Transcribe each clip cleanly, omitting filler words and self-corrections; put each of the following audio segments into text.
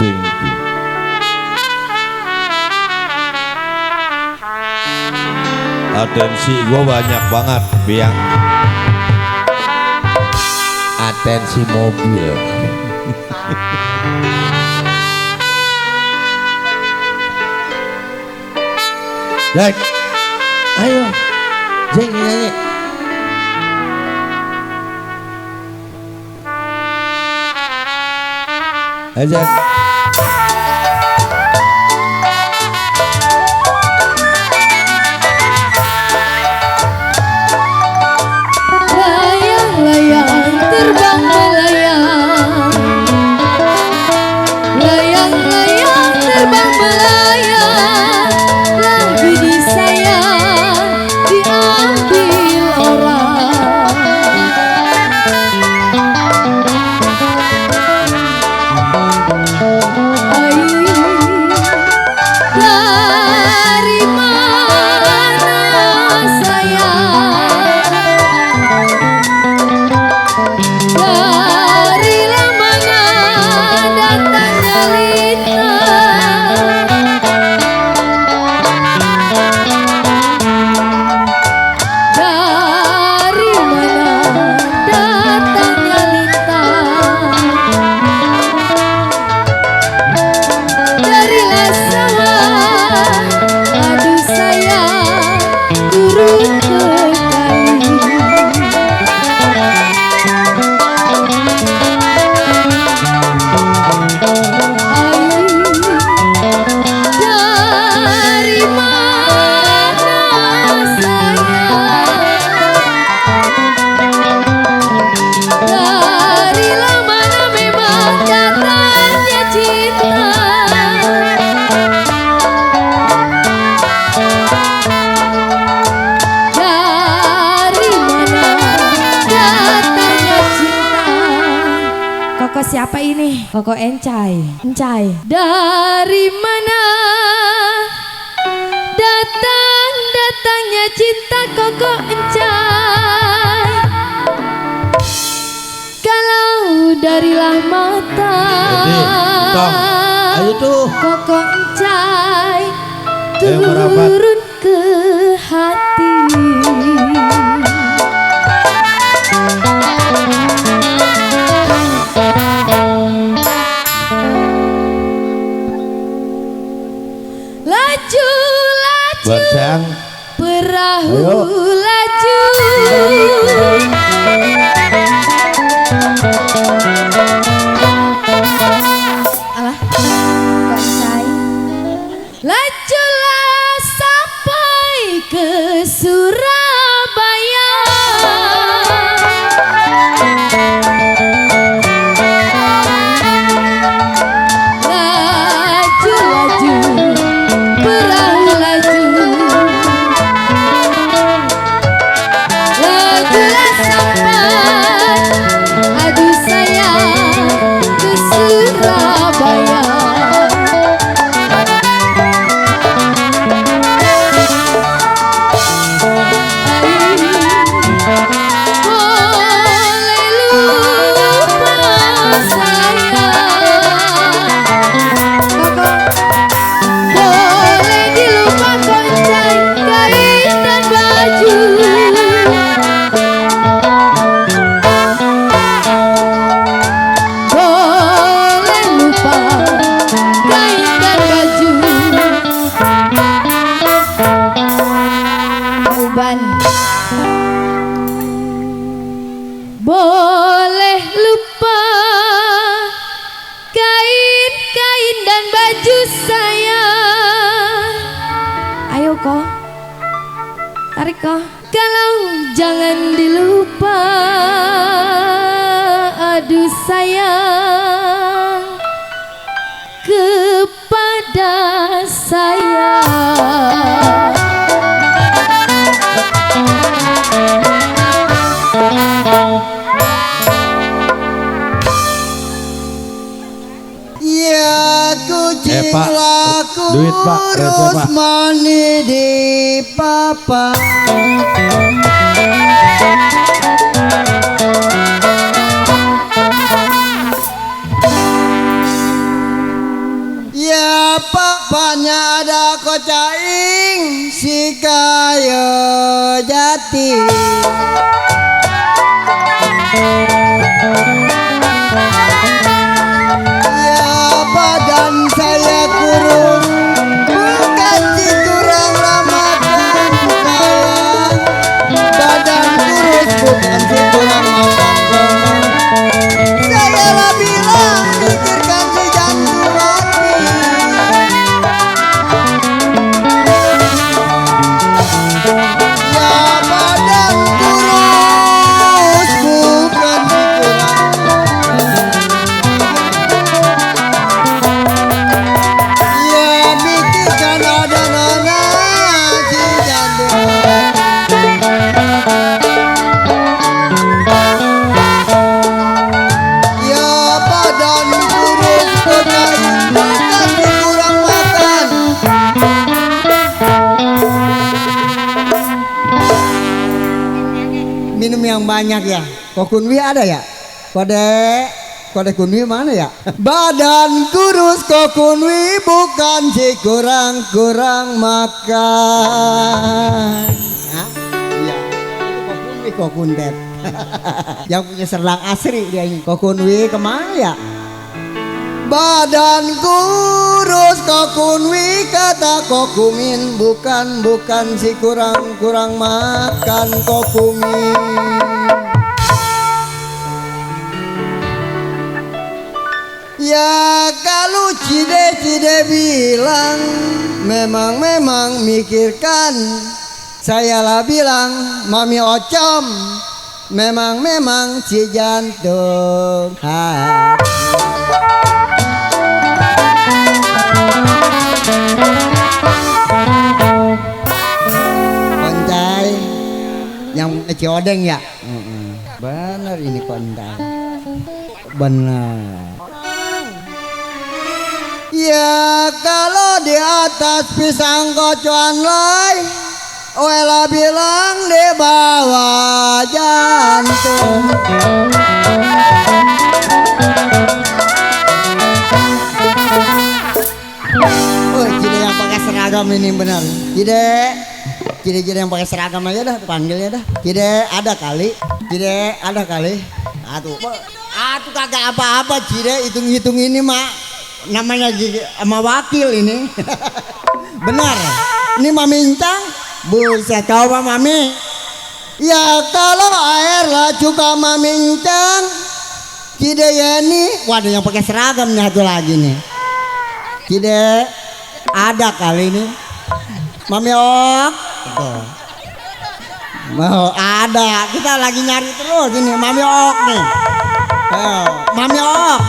singku. Atensi gua banyak banget biang. Atensi mobil. Jack, ayo, Jack nyanyi. Ayo Jack. Layang-layang terbang melayang, layang-layang terbang melayang, lagi disayang diambil orang. Dari mana sayang? Darilah mana datangnya lintang? Dari mana datangnya lintang? Darilah sawah, aduh sayang, turun ke kali. Dari mana sayang? Darilah mana memang datangnya cinta? Dari mana datangnya cinta? Koko siapa ini? Koko Encai. Encai. Dari mana datangnya cinta Koko Encai? Kalau darilah mata, Tong, ayo tuh. Koko Encai Ayo merapat. turun ke hati. Laju, laju, Bancang. perahu Ayo. laju. Alah, kok say? Lajulah sampai ke Surabaya. Laju, laju, perahu laju. Lajulah sampai, aduh sayang, ke Surabaya. Boleh lupa sayang, boleh dilupakan kain dan baju. Boleh lupa kain dan baju. Uban. Boleh lupa kain dan baju saya. Ayo kok, tarik kok. Kalau jangan dilupa, aduh sayang, kepada saya. Ya ku Pak, jiwaku duit, Pak, receh, Pak. mani di papa. bapaknya ada kocaing si kayu jati. Ya badan saya kurus bukan si kurang ramadan sayang. Badan kurus bukan si kurang makan sayang. Saya lah bilang pikirkan si jantung hati. Ya badan kurus bukan si kurang. Ya pikirkan ada nona si jantung hati. Ya badan kurus kocain bukan kurang makan. Minum yang banyak ya. Kok kunwi ada ya? Kode kunwi mana ya? Badan kurus kok kunwi bukan si kurang makan. Hah? Iya. Kok kundet. Yang punya serlang asri dia ini. Kok kunwi kemana ya? Badan kurus kok kunwi kata kok kumin bukan si kurang makan kok kumin. Ya kalau cide bilang memang mikirkan. Saya lah bilang mami ocom memang si jantung hati. Kontai yang eciodeng ya. Bener ini kontai. Bener. Ya kalau di atas pisang kocoan lay, Wela bilang di bawah jantung. Oh, Cide yang pakai seragam ini benar. Cide yang pakai seragam aja dah, panggilnya dah. Cide ada kali. Atuh kagak apa-apa Cide, hitung ini mak. Namanya sama wakil ini. Benar. Ini mamincang. Buset kau mami. Ya kalau air lah juga mamincang. Cide ini, waduh yang pakai seragam satu lagi nih. Cide ada kali ini. Mami Ok. Mau ada. Kita lagi nyari terus ini Mami Ok nih. Mami Ok.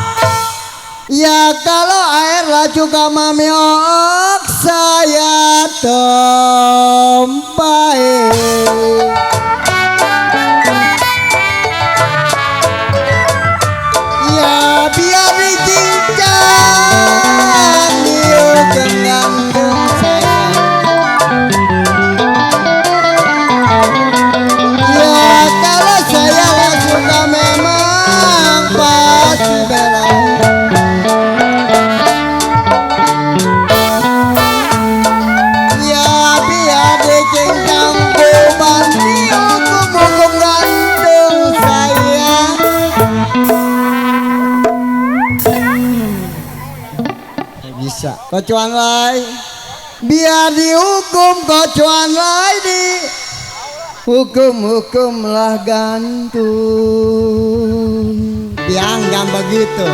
Ya kalau air lah juga Mami Ok saya tumpahin. Ya biar dicincang yuk gantung sayang. Ya kalau saya lah suka memang pasti benar. Kocuan lai biar dihukum, kocuan lai di hukum lah gantung. Dianggap begitu.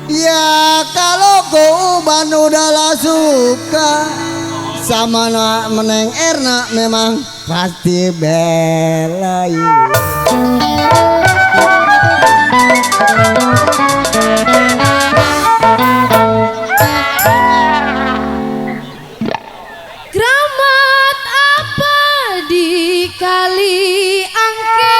Ya kalau Uban udahlah suka sama Meneng Erna memang pasti belai. Gramat apa di kali angke?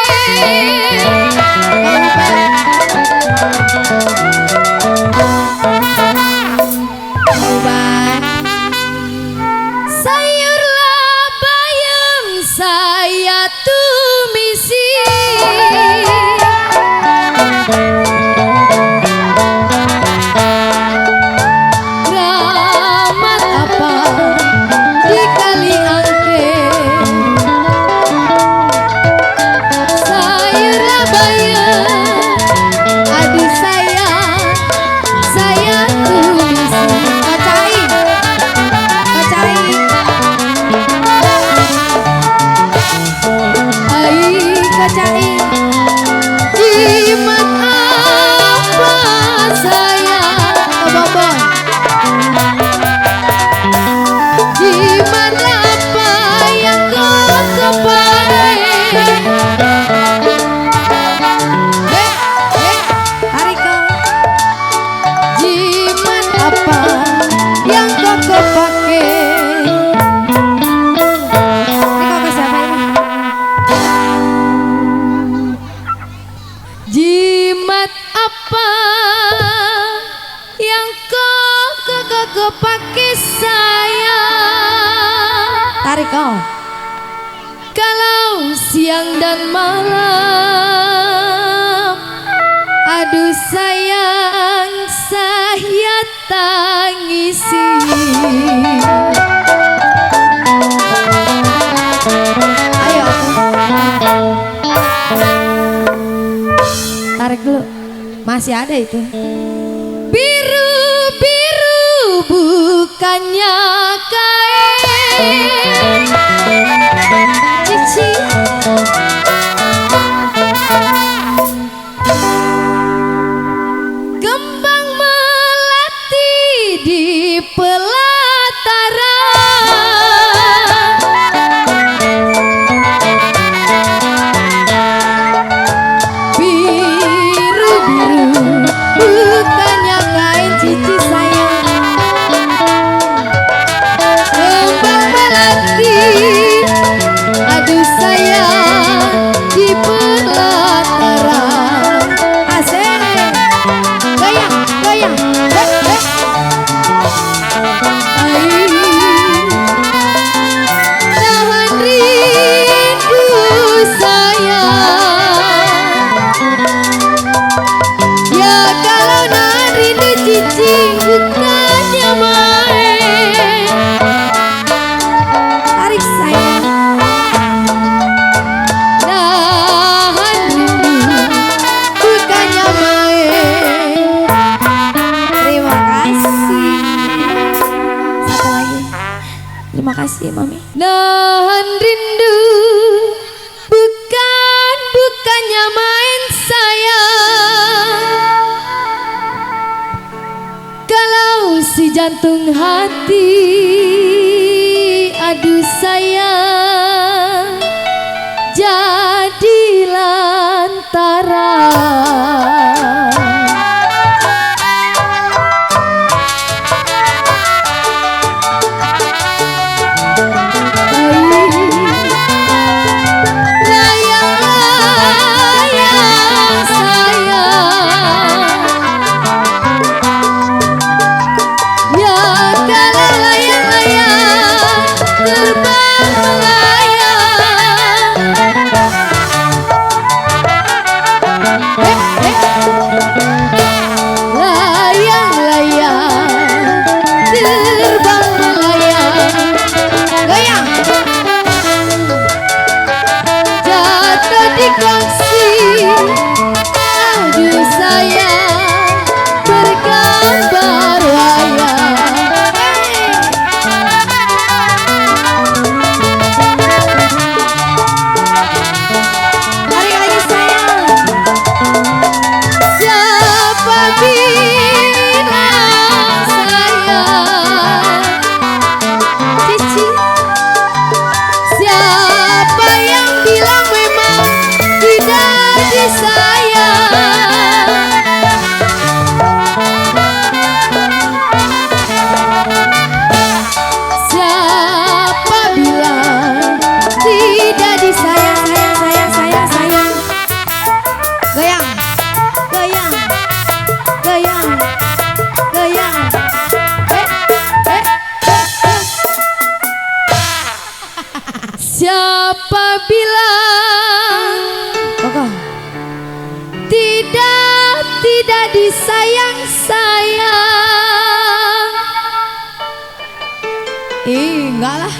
Sayurlah bayam saya tumisi. pakai sayang. Tarik kau. Kalau siang dan malam, aduh sayang saya tangisi. Ayo. Tarik dulu. Masih ada itu. Biru-biru bukannya kain, Cici. Kembang melati di pelataran, biru-biru bukannya kain, Cici sayang. Kembang melati, aduh sayang, di pelataran. Asik. Goyang, goyang. Nahan rindu sayang, ya kalau nahan rindu Cici bukannya main. Tarik sayang. Nahan rindu bukannya main. Terima kasih. Satu lagi. Terima kasih, Mami. Nahan rindu bukannya main sayang. Kalau si jantung hati, aduh sayang, jadi lantaran. Layang-layang sayang, ya kalau layang-layang terbang melayang. Layang-layang terbang melayang. Goyang. Jatuh di kongsi, aduh sayang, bergambar wayang. Tarik lagi sayang. Siapa bilang sayang, Cici? Siapa yang bilang memang tidak disayang? Siapa bilang tidak disayang, sayang, sayang, sayang, sayang? Goyang. Goyang. Goyang. Goyang. Siapa bilang Koko. tidak disayang sayang? Enggak lah.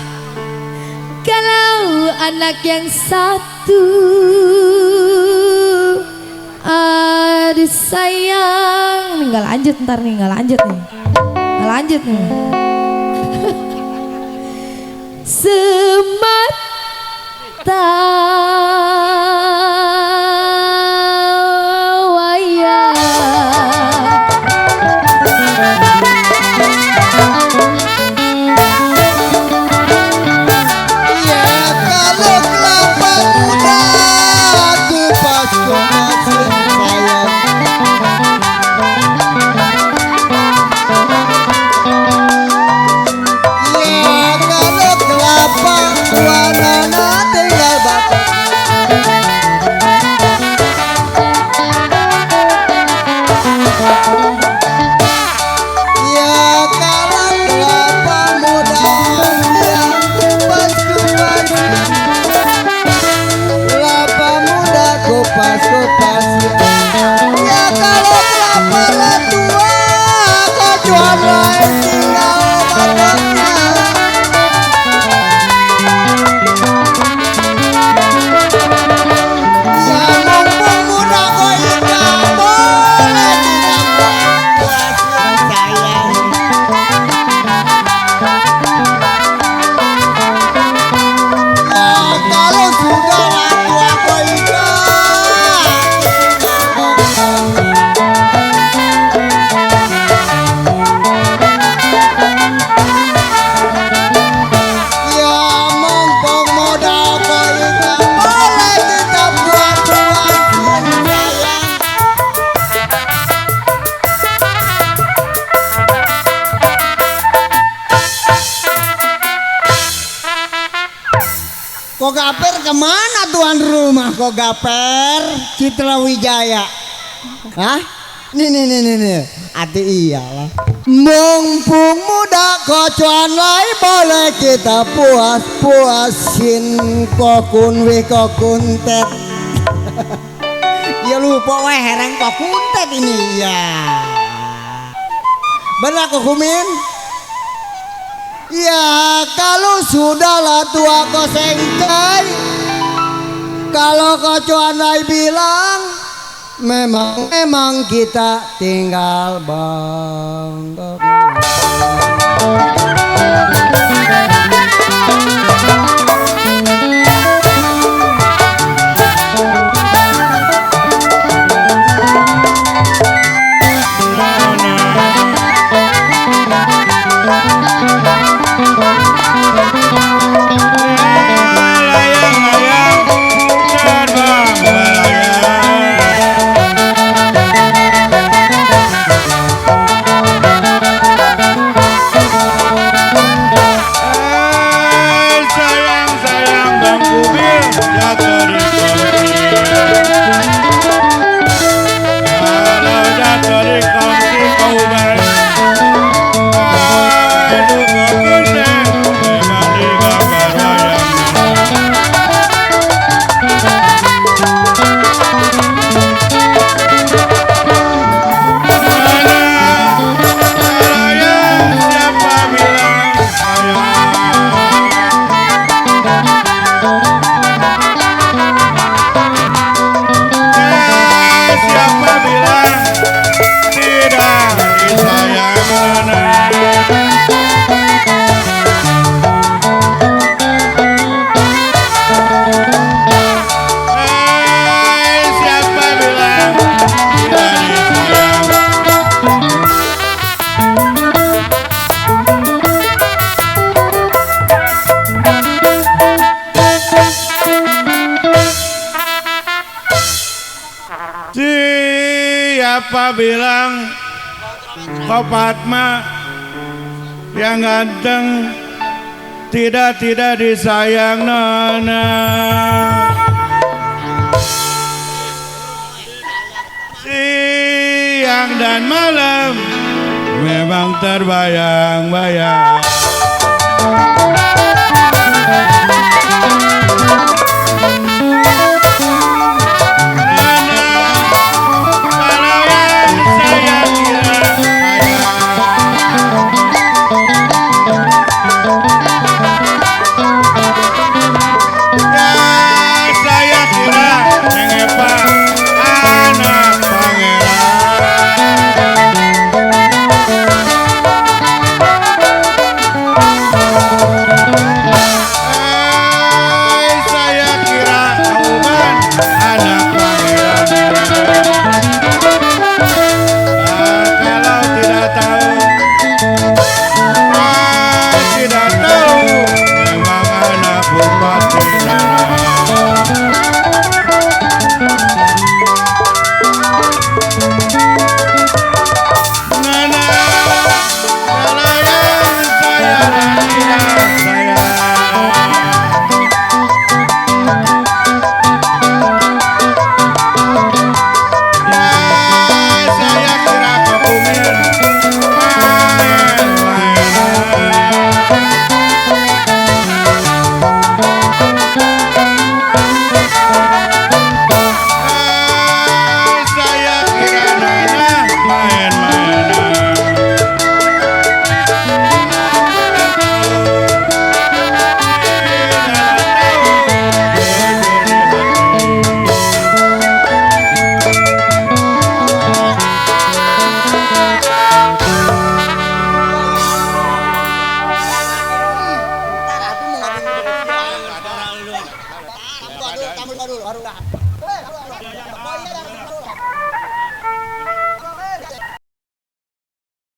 Kalau anak yang satu, aduh sayang, nggak lanjut ntar nih, nggak lanjut nih, nggak lanjut nih. Semata Kogaper kemana tuan rumah Kogaper? Citra Wijaya. Hah? Nih. Ati iyalah. Mumpung muda kocoan lai boleh kita puas-puasin kokun we kokun tet. Ya lupa weh hereng kokun tet ini ya. Benar kokumin? Ya kalau sudahlah tua kosengkai, kalau kocoan lai bilang memang kita tinggal bangga. Siapa bilang kau Fatma yang ganteng tidak disayang nona? Siang dan malam memang terbayang-bayang.